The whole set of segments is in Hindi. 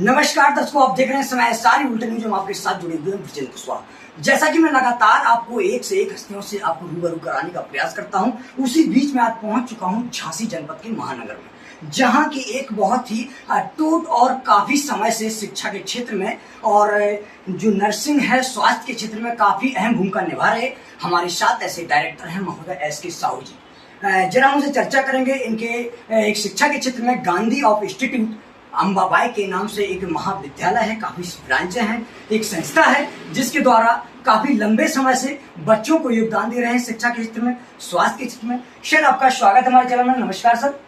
नमस्कार दर्शकों, आप देख रहे हैं समय सारी उल्टे न्यूज में आपके साथ जुड़े हुए हैं ब्रजेंद्र कुशवाहा। जैसा कि मैं लगातार आपको एक से एक हस्तियों से आपको रूबरू कराने का प्रयास करता हूं, उसी बीच में आज पहुंच चुका हूं झांसी जनपद के महानगर में, जहां की एक बहुत ही अटूट और काफी समय से शिक्षा के क्षेत्र में और जो नर्सिंग है स्वास्थ्य के क्षेत्र में काफी अहम भूमिका निभा रहे हमारे साथ ऐसे डायरेक्टर हैं महोदय एस के साहू जी। जरा हमसे चर्चा करेंगे इनके एक शिक्षा के क्षेत्र में गांधी ऑफ इंस्टीट्यूट अंबाबाई के नाम से एक महाविद्यालय है, काफी ब्रांचें हैं, एक संस्था है जिसके द्वारा काफी लंबे समय से बच्चों को योगदान दे रहे हैं शिक्षा के क्षेत्र में, स्वास्थ्य के क्षेत्र में। सर आपका स्वागत है हमारे चैनल में। नमस्कार सर।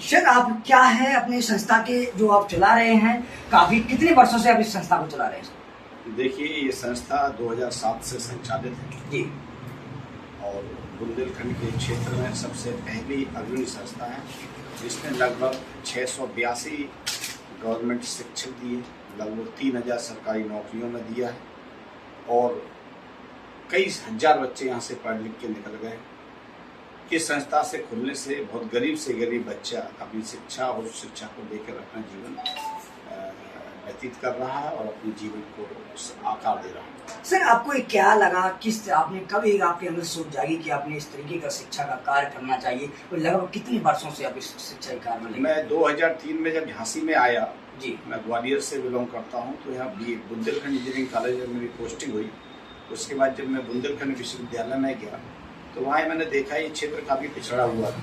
सर आप क्या है अपनी संस्था के जो आप चला रहे हैं, काफी कितने वर्षों से आप इस संस्था को चला रहे हैं? देखिए, ये संस्था 2007 से संचालित है जी और बुंदेलखंड के क्षेत्र में सबसे पहली अग्रणी संस्था है, जिसने लगभग 682 गवर्नमेंट शिक्षक दिए, लगभग 3000 सरकारी नौकरियों में दिया है और कई हजार बच्चे यहाँ से पढ़ लिख के निकल गए। इस संस्था से खुलने से बहुत गरीब से गरीब बच्चा अपनी शिक्षा और शिक्षा को लेकर अपना जीवन व्यतीत कर रहा है और अपने जीवन को आकार दे रहा है। सर आपको क्या लगा, किस आपने कब एक आपके अंदर सोच जागी कि आपने इस तरीके का शिक्षा का कार्य करना चाहिए और लगभग कितने वर्षों से आप इस शिक्षा के कार्य में लगे? मैं 2003 में जब झांसी में आया जी, मैं ग्वालियर से बिलोंग करता हूँ, तो यहाँ बुंदेलखंड इंजीनियरिंग कॉलेज में मेरी पोस्टिंग हुई। उसके बाद जब मैं बुंदेलखंड विश्वविद्यालय में गया तो वहाँ मैंने देखा ये क्षेत्र काफ़ी पिछड़ा हुआ था,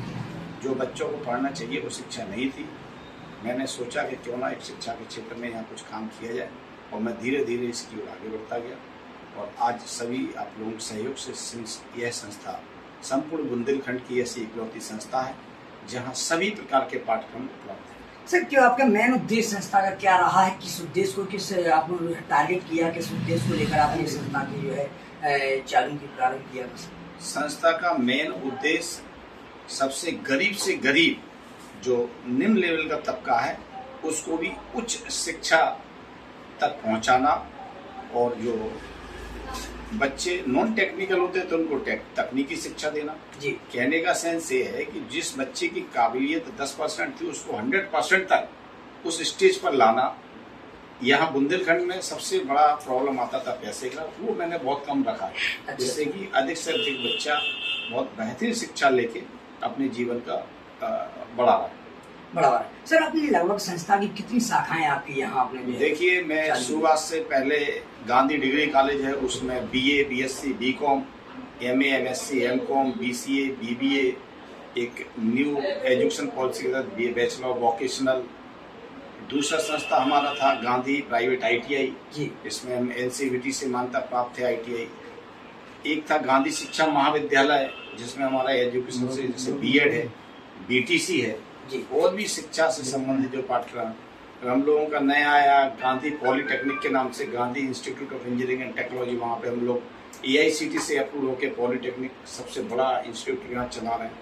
जो बच्चों को पढ़ना चाहिए वो शिक्षा नहीं थी। मैंने सोचा कि क्यों ना एक शिक्षा के क्षेत्र में यहाँ कुछ काम किया जाए और मैं धीरे धीरे इसकी ओर आगे बढ़ता गया और आज सभी आप लोगों के सहयोग से यह संस्था संपूर्ण बुंदेलखंड की ऐसी इकलौती संस्था है जहाँ सभी प्रकार के पाठ्यक्रम उपलब्ध हैं। सर क्यों आपका मेन उद्देश्य संस्था का क्या रहा है, किस उद्देश्य को किस आपने टारगेट किया, किस उद्देश्य को लेकर आपने संस्था की जो है चालू की प्रारंभ किया? संस्था का मेन उद्देश्य सबसे गरीब जो निम्न लेवल का तबका है उसको भी उच्च शिक्षा तक पहुंचाना और जो बच्चे नॉन टेक्निकल होते तो उनको तकनीकी शिक्षा देना। जी, कहने का सेंस ये है कि जिस बच्चे की काबिलियत 10% थी उसको 100% तक उस स्टेज पर लाना। यहाँ बुंदेलखंड में सबसे बड़ा प्रॉब्लम आता था पैसे का, वो मैंने बहुत कम रखा है। अच्छा। जिससे कि अधिक से अधिक बच्चा बहुत बेहतरीन शिक्षा लेके अपने जीवन का बढ़ावा है। सर अपनी लगभग संस्था की कितनी शाखाएं आपकी यहाँ आपने? देखिए, मैं शुरुआत से पहले गांधी डिग्री कॉलेज है, उसमें BA, BSc, BCom, MA, MSc, MCom, BCA, BBA, एक न्यू एजुकेशन पॉलिसी के तहत बैचलर ऑफ वोकेशनल। दूसरा संस्था हमारा था गांधी प्राइवेट ITI, इसमें हम NCVT से मान्यता प्राप्त है ITI। एक था गांधी शिक्षा महाविद्यालय, जिसमें हमारा एजुकेशन से जैसे B.Ed है, BTC है जी, और भी शिक्षा से संबंधित जो पाठ्यक्रम। हम लोगों का नया आया गांधी पॉलिटेक्निक के नाम से, Gandhi institute of engineering and technology. वहाँ पे हम लोग AICT से अप्रूव होकर पॉलिटेक्निक सबसे बड़ा इंस्टीट्यूट यहाँ चला रहे हैं।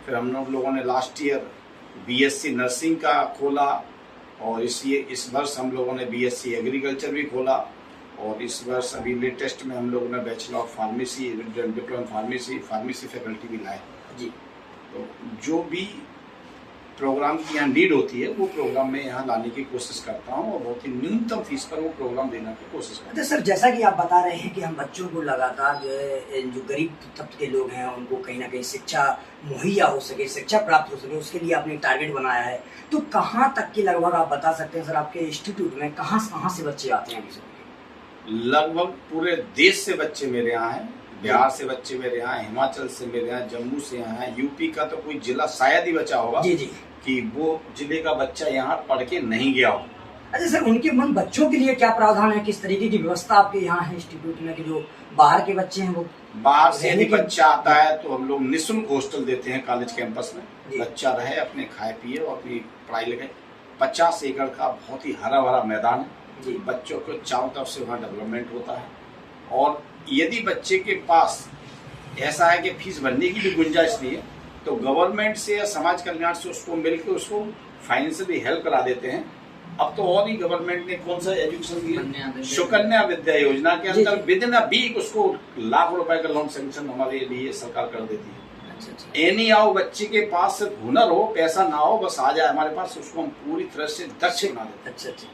फिर हम लोगों ने लास्ट ईयर BSc नर्सिंग का खोला और इस वर्ष हम लोगों ने BSc एग्रीकल्चर भी खोला और इस वर्ष अभी लेटेस्ट में हम लोगों ने bachelor of pharmacy, diploma pharmacy faculty भी लाए जी। तो जो भी प्रोग्राम की यहाँ नीड होती है वो प्रोग्राम में यहाँ लाने की कोशिश करता हूँ और बहुत ही न्यूनतम फीस पर वो प्रोग्राम देने की कोशिश करता हूँ। अच्छा सर, जैसा कि आप बता रहे हैं कि हम बच्चों को लगातार जो गरीब तबके के लोग हैं उनको कहीं ना कहीं शिक्षा मुहैया हो सके, शिक्षा प्राप्त हो सके, उसके लिए आपने टारगेट बनाया है। तो कहाँ तक की लगभग आप बता सकते हैं सर, आपके इंस्टीट्यूट में कहाँ से बच्चे आते हैं? लगभग पूरे देश से बच्चे मेरे यहाँ हैं। बिहार से बच्चे मेरे यहाँ, हिमाचल से मेरे यहाँ, जम्मू से यहाँ है, यूपी का तो कोई जिला शायद ही बचा होगा जी कि वो जिले का बच्चा यहाँ पढ़ के नहीं गया हो। अच्छा सर, उनके बच्चों के लिए क्या प्रावधान है, किस तरीके की व्यवस्था आपके यहाँ है इंस्टीट्यूट में कि जो बाहर के बच्चे हैं वो बाहर से यदि बच्चा आता है तो हम लोग निःशुल्क हॉस्टल देते हैं कॉलेज कैंपस में, बच्चा रहे, अपने खाए पिए और अपनी पढ़ाई लिखाई। 50 एकड़ का बहुत ही हरा भरा मैदान है, बच्चों को चारों तरफ से वहाँ डेवलपमेंट होता है। और यदि बच्चे के पास ऐसा है कि फीस भरने की भी गुंजाइश नहीं है तो गवर्नमेंट से या समाज कल्याण से उसको मिलकर उसको फाइनेंशियली हेल्प करा देते हैं। अब तो और भी गवर्नमेंट ने कौन सा एजुकेशन दिया, सुकन्या विद्या योजना के अंदर विद इन अ वीक उसको लाख रुपए का लोन सैंक्शन हमारे लिए सरकार कर देती है। अच्छा अच्छा एनी आओ, बच्चे के पास सिर्फ हुनर हो, पैसा ना हो, बस आ जाए हमारे पास, उसको हम पूरी तरह से दक्ष बना देते हैं। अच्छा अच्छा।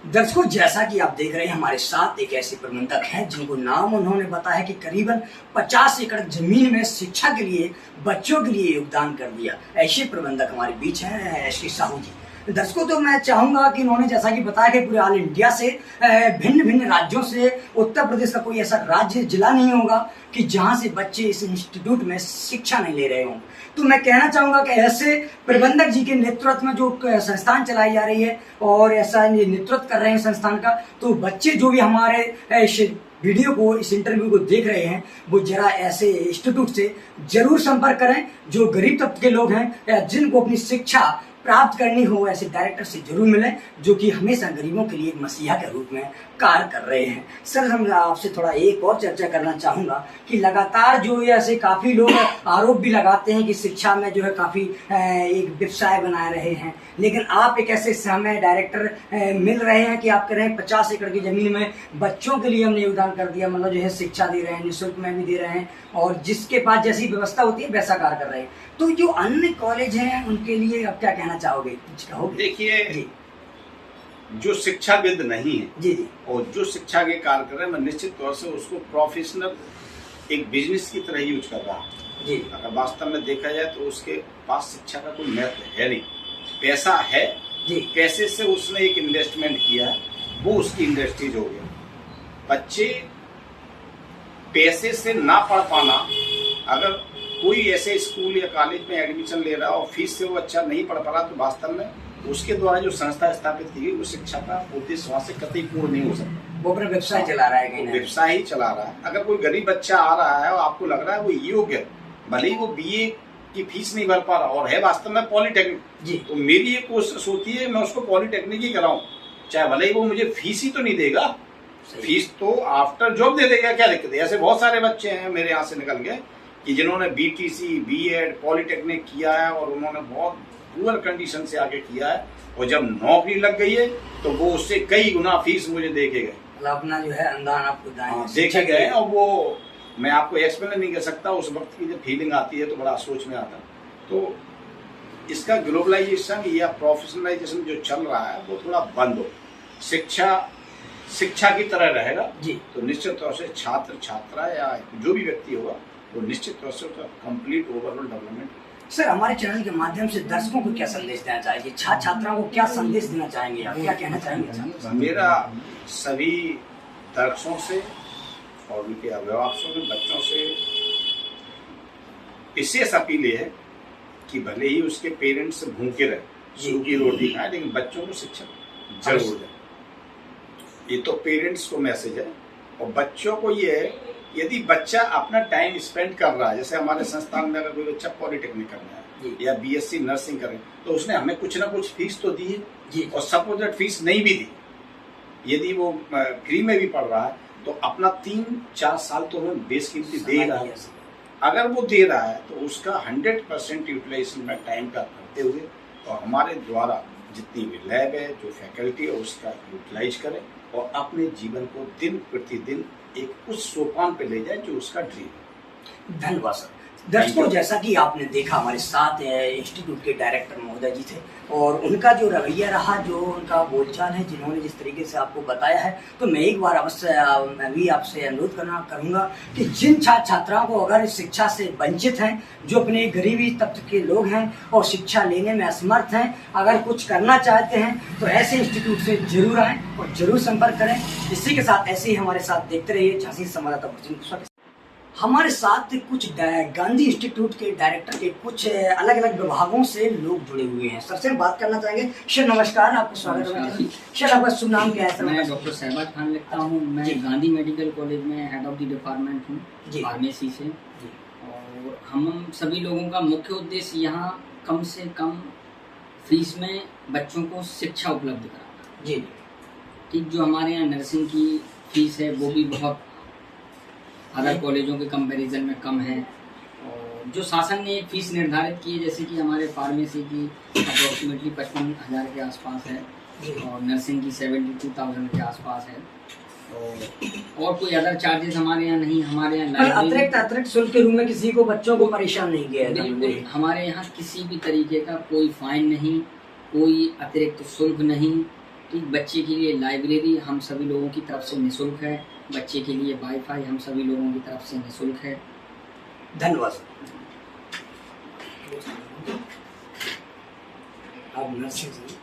दर्शकों, जैसा कि आप देख रहे हैं, हमारे साथ एक ऐसे प्रबंधक हैं जिनको नाम उन्होंने बताया कि करीबन 50 एकड़ जमीन में शिक्षा के लिए, बच्चों के लिए योगदान कर दिया। ऐसे प्रबंधक हमारे बीच हैं एसके साहू जी। दर्शकों, तो मैं चाहूंगा कि इन्होंने जैसा कि बताया कि पूरे ऑल इंडिया से भिन्न भिन्न राज्यों से, उत्तर प्रदेश का कोई ऐसा राज्य जिला नहीं होगा कि जहां से बच्चे इस इंस्टीट्यूट में शिक्षा नहीं ले रहे हों। तो मैं कहना चाहूंगा कि ऐसे प्रबंधक जी के नेतृत्व में जो संस्थान चलाई जा रही है और ऐसा नेतृत्व कर रहे हैं संस्थान का, तो बच्चे जो भी हमारे इस वीडियो को, इस इंटरव्यू को देख रहे हैं, वो जरा ऐसे इंस्टीट्यूट से जरूर संपर्क करें। जो गरीब तबके के लोग हैं या जिनको अपनी शिक्षा प्राप्त करनी हो, ऐसे डायरेक्टर से जरूर मिलें जो कि हमेशा गरीबों के लिए एक मसीहा के रूप में कार्य कर रहे हैं। सर, हम आपसे थोड़ा एक और चर्चा करना चाहूंगा कि लगातार जो ऐसे काफी लोग आरोप भी लगाते हैं कि शिक्षा में जो है काफी एक व्यवसाय बना रहे हैं, लेकिन आप एक ऐसे समय डायरेक्टर मिल रहे हैं कि आप कह रहे हैं 50 एकड़ की जमीन में बच्चों के लिए हमने योगदान कर दिया, मतलब जो है शिक्षा दे रहे हैं, निःशुल्क में भी दे रहे हैं, और जिसके पास जैसी व्यवस्था होती है वैसा कार्य कर रहे हैं। तो जो अन्य कॉलेज हैं उनके लिए आप क्या कहना चाहोगे? देखिए, जो शिक्षाविद नहीं है जी जी, और जो शिक्षा के कार्य कर रहे हैं, मैं निश्चित तौर से उसको प्रोफेशनल एक बिजनेस की तरह यूज कर रहा हूँ जी। अगर वास्तव में देखा जाए तो उसके पास शिक्षा का कोई महत्व है नहीं, पैसा है जी, पैसे से उसने एक इन्वेस्टमेंट किया है, वो उसकी इंडस्ट्रीज हो गया। बच्चे पैसे से ना पढ़ पाना, अगर कोई ऐसे स्कूल या कॉलेज में एडमिशन ले रहा है और फीस से वो बच्चा नहीं पढ़ पा रहा, तो वास्तव में उसके द्वारा जो संस्था स्थापित की गई, वो शिक्षा का उद्देश्य वहां से कतई पूर्ण नहीं हो सकता। वो अपना व्यवसाय चला रहा है, व्यवसाय ही चला रहा है। अगर कोई गरीब बच्चा आ रहा है और आपको लग रहा है वो योग्य है, भले ही वो बीए की फीस नहीं भर पा रहा और है वास्तव में पॉलिटेक्निक जी, तो मेरी ये कोशिश होती है मैं उसको पॉलिटेक्निक ही कराऊं, चाहे भले ही वो मुझे फीस ही तो नहीं देगा, फीस तो आफ्टर जॉब दे देगा, क्या दिक्कत है। ऐसे बहुत सारे बच्चे हैं मेरे यहाँ से निकल गए कि जिन्होंने बीटीसी, बीएड, पॉलिटेक्निक किया है और उन्होंने बहुत पुअर कंडीशन से आगे किया है, और जब नौकरी लग गई है तो वो उससे कई गुना फीस मुझे देके गए, मतलब अपना जो है अनुदान आपको देखे गए। और वो मैं आपको एक्सप्लेन नहीं कर सकता, उस वक्त की जब फीलिंग आती है तो बड़ा सोच में आता है। तो इसका ग्लोबलाइजेशन या प्रोफेशनलाइजेशन जो चल रहा है वो थोड़ा बंद हो, शिक्षा की तरह रहेगा जी, तो निश्चित तौर से छात्र छात्रा या जो भी व्यक्ति होगा वो निश्चित तौर से कंप्लीट ओवरऑल डेवलपमेंट। सर, हमारे चैनल के माध्यम से दर्शकों को क्या संदेश देना चाहेंगे, छात्र छात्राओं को क्या संदेश देना चाहेंगे, आप क्या कहना चाहेंगे? मेरा सभी दर्शकों से और उनके अभिभावकों से, बच्चों से विशेष अपील है कि भले ही उसके पेरेंट्स भूखे रहे, सूखी रोटी खाए, लेकिन बच्चों को शिक्षा जरूर दें। ये तो पेरेंट्स को मैसेज है, और बच्चों को ये है यदि बच्चा अपना टाइम स्पेंड कर रहा है, जैसे हमारे संस्थान में अगर कोई बच्चा पॉलिटेक्निक करना है या बीएससी नर्सिंग करे, तो उसने हमें कुछ ना कुछ फीस तो दी है जी, और सपोज दैट फीस नहीं भी दी, यदि वो फ्री में भी पढ़ रहा है तो अपना 3-4 साल तो हमें बेसकीमती दे रहा है। अगर वो दे रहा है तो उसका 100% यूटिलाइजेशन में टाइम का करते हुए, और हमारे द्वारा जितनी भी लैब है, जो फैकल्टी है, उसका यूटिलाइज करें और अपने जीवन को दिन प्रतिदिन एक उस सोपान पे ले जाए जो उसका ड्रीम है। धन्यवाद सर। दर्शकों, जैसा कि आपने देखा, हमारे साथ इंस्टीट्यूट के डायरेक्टर महोदय जी थे, और उनका जो रवैया रहा, जो उनका बोलचाल है, जिन्होंने जिस तरीके से आपको बताया है, तो मैं एक बार अवश्य मैं भी आपसे अनुरोध करूंगा कि जिन छात्र छात्राओं को अगर शिक्षा से वंचित हैं, जो अपने गरीबी तबके के लोग हैं और शिक्षा लेने में असमर्थ हैं, अगर कुछ करना चाहते हैं तो ऐसे इंस्टीट्यूट से जरूर आएं और जरूर संपर्क करें। इसी के साथ ऐसे ही हमारे साथ देखते रहिए झांसी संवाददाता। हमारे साथ कुछ गांधी इंस्टीट्यूट के डायरेक्टर के कुछ अलग अलग विभागों से लोग जुड़े हुए हैं। सर से बात करना चाहेंगे। सर नमस्कार, आपका स्वागत है। सर आपका शुभ नाम क्या है? सर मैं डॉक्टर शहबाज खान लिखता हूँ। मैं गांधी मेडिकल कॉलेज में हेड ऑफ द डिपार्टमेंट हूँ फार्मेसी से। और हम सभी लोगों का मुख्य उद्देश्य यहाँ कम से कम फीस में बच्चों को शिक्षा उपलब्ध कराना जी। ठीक, जो हमारे यहाँ नर्सिंग की फीस है वो भी बहुत अदर कॉलेजों के कंपैरिजन में कम है, और जो शासन ने एक फीस निर्धारित की है, जैसे कि हमारे फार्मेसी की अप्रोक्सीमेटली 55,000 के आसपास है और नर्सिंग की 72,000 के आसपास है, और कोई अदर चार्जेस हमारे यहाँ नहीं। हमारे यहाँ अतिरिक्त शुल्क के रूप में किसी को बच्चों को परेशान नहीं किया जाता। बिल्कुल, हमारे यहाँ किसी भी तरीके का कोई फाइन नहीं, कोई अतिरिक्त शुल्क नहीं। ठीक, बच्चे के लिए लाइब्रेरी हम सभी लोगों की तरफ से निःशुल्क है, बच्चे के लिए वाईफाई हम सभी लोगों की तरफ से निःशुल्क है। धन्यवाद। आप नर्सिंग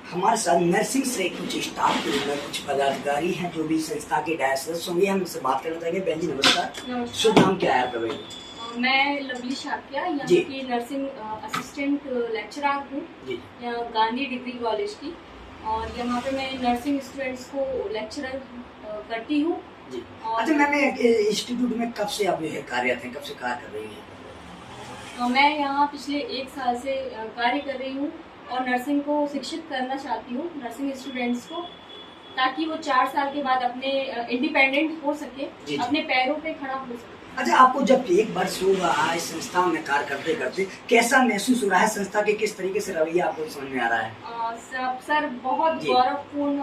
हमारे साथ नर्सिंग से कुछ स्टाफ के अंदर कुछ पदाधिकारी हैं जो भी संस्था के डायरेक्टर होंगे, हम उनसे बात करना चाहेंगे। बहन जी नमस्कार, शुभ नाम क्या है आपका? भाई मैं लवली शाकिया यहाँ की नर्सिंग असिस्टेंट लेक्चरर हूँ गांधी डिग्री कॉलेज की, और यहाँ पे मैं नर्सिंग स्टूडेंट्स को लेक्चरर करती हूँ। अच्छा मैम, इंस्टीट्यूट में कब से आप कार्यरत हैं, कब से कार्य कर रही हैं? मैं यहाँ पिछले 1 साल से कार्य कर रही हूँ और नर्सिंग को शिक्षित करना चाहती हूँ, नर्सिंग स्टूडेंट्स को, ताकि वो 4 साल के बाद अपने इंडिपेंडेंट हो सके, अपने पैरों पे खड़ा हो सके। अच्छा, आपको जब 1 वर्ष हुआ इस संस्था में कार्य करते करते कैसा महसूस हो रहा है? संस्था के किस तरीके से रवैया आपको समझ में आ रहा है? सर बहुत गौरवपूर्ण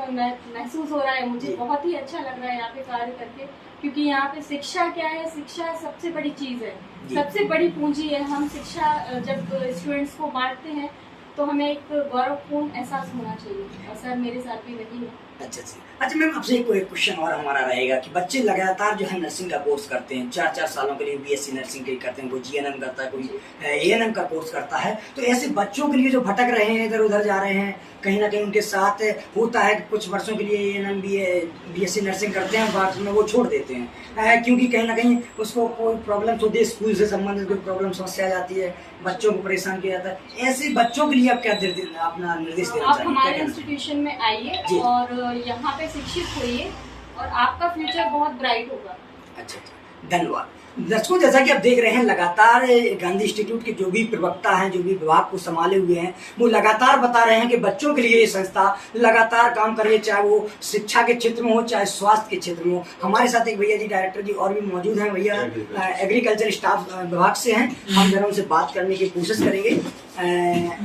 महसूस हो रहा है मुझे, बहुत ही अच्छा लग रहा है यहाँ पे कार्य करके, क्योंकि यहाँ पे शिक्षा क्या है, शिक्षा सबसे बड़ी चीज है, सबसे बड़ी पूंजी है। हम शिक्षा जब स्टूडेंट्स को बांटते हैं तो हमें एक गौरवपूर्ण एहसास होना चाहिए, और सर मेरे साथ भी वही है। अच्छा मैम, आपसे एक क्वेश्चन और हमारा रहेगा कि बच्चे लगातार जो है नर्सिंग का कोर्स करते हैं, 4-4 सालों के लिए बीएससी नर्सिंग के करते हैं, कोई जीएनएम करता है, कोई एएनएम का कोर्स करता है, तो ऐसे बच्चों के लिए जो भटक रहे हैं, इधर उधर जा रहे हैं, कहीं ना कहीं उनके साथ होता है कि कुछ वर्षों के लिए एएनएम बीएससी नर्सिंग करते हैं, बाद में वो छोड़ देते हैं, क्योंकि कहीं ना कहीं उसको कोई प्रॉब्लम्स होती है, स्कूल से संबंधित कोई प्रॉब्लम समस्या आ जाती है, बच्चों को परेशान किया जाता है। ऐसे बच्चों के लिए आप क्या अपना निर्देश देना आप चाहिए? हमारे इंस्टीट्यूशन में आइए और यहाँ पे शिक्षित होइए और आपका फ्यूचर बहुत ब्राइट होगा। अच्छा, धन्यवाद। दर्शकों, जैसा कि आप देख रहे हैं, लगातार गांधी इंस्टीट्यूट के जो भी प्रवक्ता हैं, जो भी विभाग को संभाले हुए हैं, वो लगातार बता रहे हैं कि बच्चों के लिए ये संस्था लगातार काम कर रही है, चाहे वो शिक्षा के क्षेत्र में हो, चाहे स्वास्थ्य के क्षेत्र में हो। हमारे साथ एक भैया जी डायरेक्टर जी और भी मौजूद हैं, भैया एग्रीकल्चर स्टाफ विभाग से हैं, हम जरा उनसे बात करने की कोशिश करेंगे।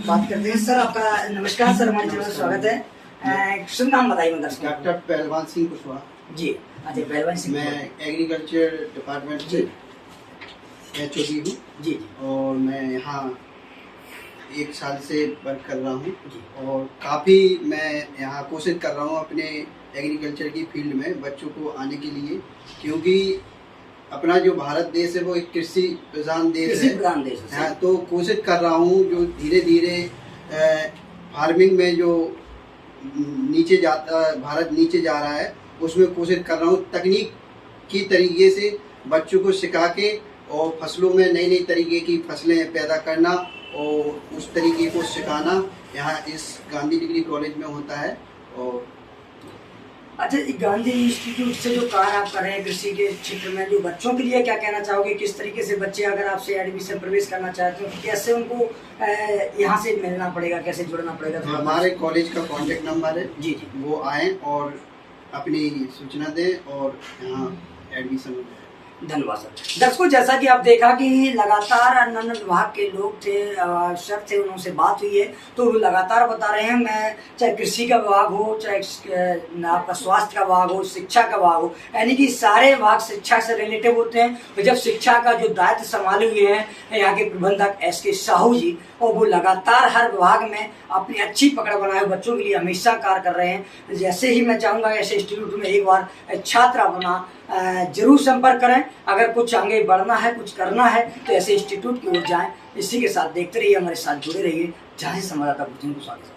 बात करते हैं। सर आपका नमस्कार सर, हमारे चैनल में स्वागत है। शुभ नाम बताइए। डॉक्टर पहलवान सिंह कुशवाहा जी। अच्छा, पहलवान सिंह, मैं एग्रीकल्चर डिपार्टमेंट से HOD हूँ जी, और मैं यहाँ 1 साल से वर्क कर रहा हूँ, और काफ़ी मैं यहाँ कोशिश कर रहा हूँ अपने एग्रीकल्चर की फील्ड में बच्चों को आने के लिए, क्योंकि अपना जो भारत देश है वो एक कृषि प्रधान देश है। हाँ, तो कोशिश कर रहा हूँ जो धीरे धीरे फार्मिंग में जो भारत नीचे जा रहा है, उसमें कोशिश कर रहा हूँ तकनीक की तरीके से बच्चों को सिखा के और फसलों में नई नई तरीके की फसलें पैदा करना और उस तरीके को सिखाना यहाँ इस गांधी डिग्री कॉलेज में होता है। और अच्छा, गांधी इंस्टीट्यूट से जो कार्य आप कर रहे हैं कृषि के क्षेत्र में, जो बच्चों के लिए क्या कहना चाहोगे? किस तरीके से बच्चे अगर आपसे एडमिशन प्रवेश करना चाहते हो, कैसे उनको यहाँ से मिलना पड़ेगा, कैसे जुड़ना पड़ेगा? हमारे कॉलेज का कॉन्टेक्ट नंबर है जी, वो आए और अपनी सूचना दें और यहाँ एडमिशन हो जाए। धन्यवाद सर। दर्शकों, जैसा कि आप देखा कि लगातार अन्य विभाग के लोग थे, सर थे, उनसे बात हुई है, तो लगातार बता रहे हैं, मैं चाहे कृषि का विभाग हो, चाहे आपका स्वास्थ्य का विभाग हो, शिक्षा का विभाग हो, यानी कि सारे विभाग शिक्षा से रिलेटिव होते हैं। तो जब शिक्षा का जो दायित्व संभाले हुए हैं यहाँ के प्रबंधक SK साहू जी, और वो लगातार हर विभाग में अपनी अच्छी पकड़ बनाए बच्चों के लिए हमेशा कार्य कर रहे हैं। जैसे ही मैं चाहूँगा ऐसे इंस्टीट्यूट में एक बार छात्र अपना जरूर संपर्क करें। अगर कुछ आगे बढ़ना है, कुछ करना है, तो ऐसे इंस्टीट्यूट की ओर जाएं। इसी के साथ देखते रहिए, हमारे साथ जुड़े रहिए। जहाँ से संवाददाता को स्वागत है।